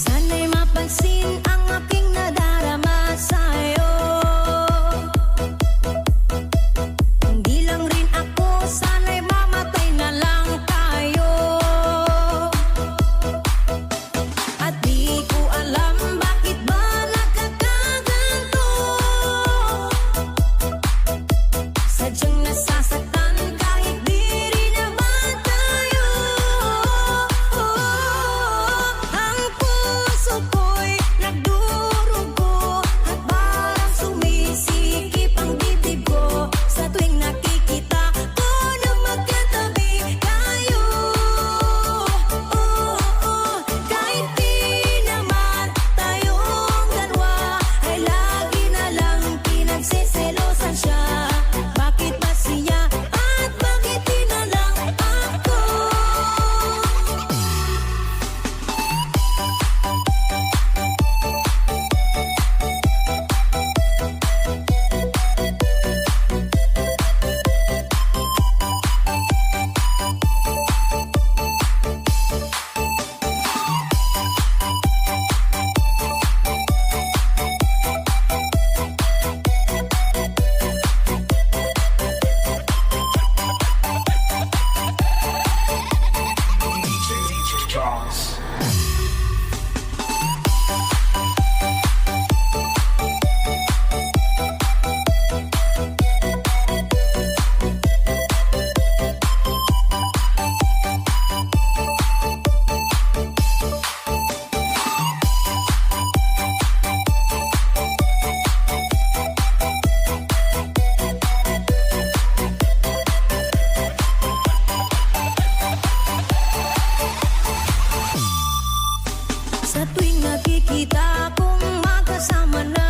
Sana'y mapansin ang aking nadarama sa'yo. Hindi lang rin ako, sana'y mamatay na lang tayo. At di ko alam bakit ba nagkakaganto. Sadyang nasasaktan kahit di rin naman tayo. Ang puso ko'y nagdurugo at parang sumisikip ang dibdib ko sa tuwing nakikita ko na magkatabi tayo. Kahit di naman tayong dalawa ay lagi na lang pinagsiselosan siya. Bakit ba siya at bakit di na lang ako? Sa tuwing nakikita kong magkasama na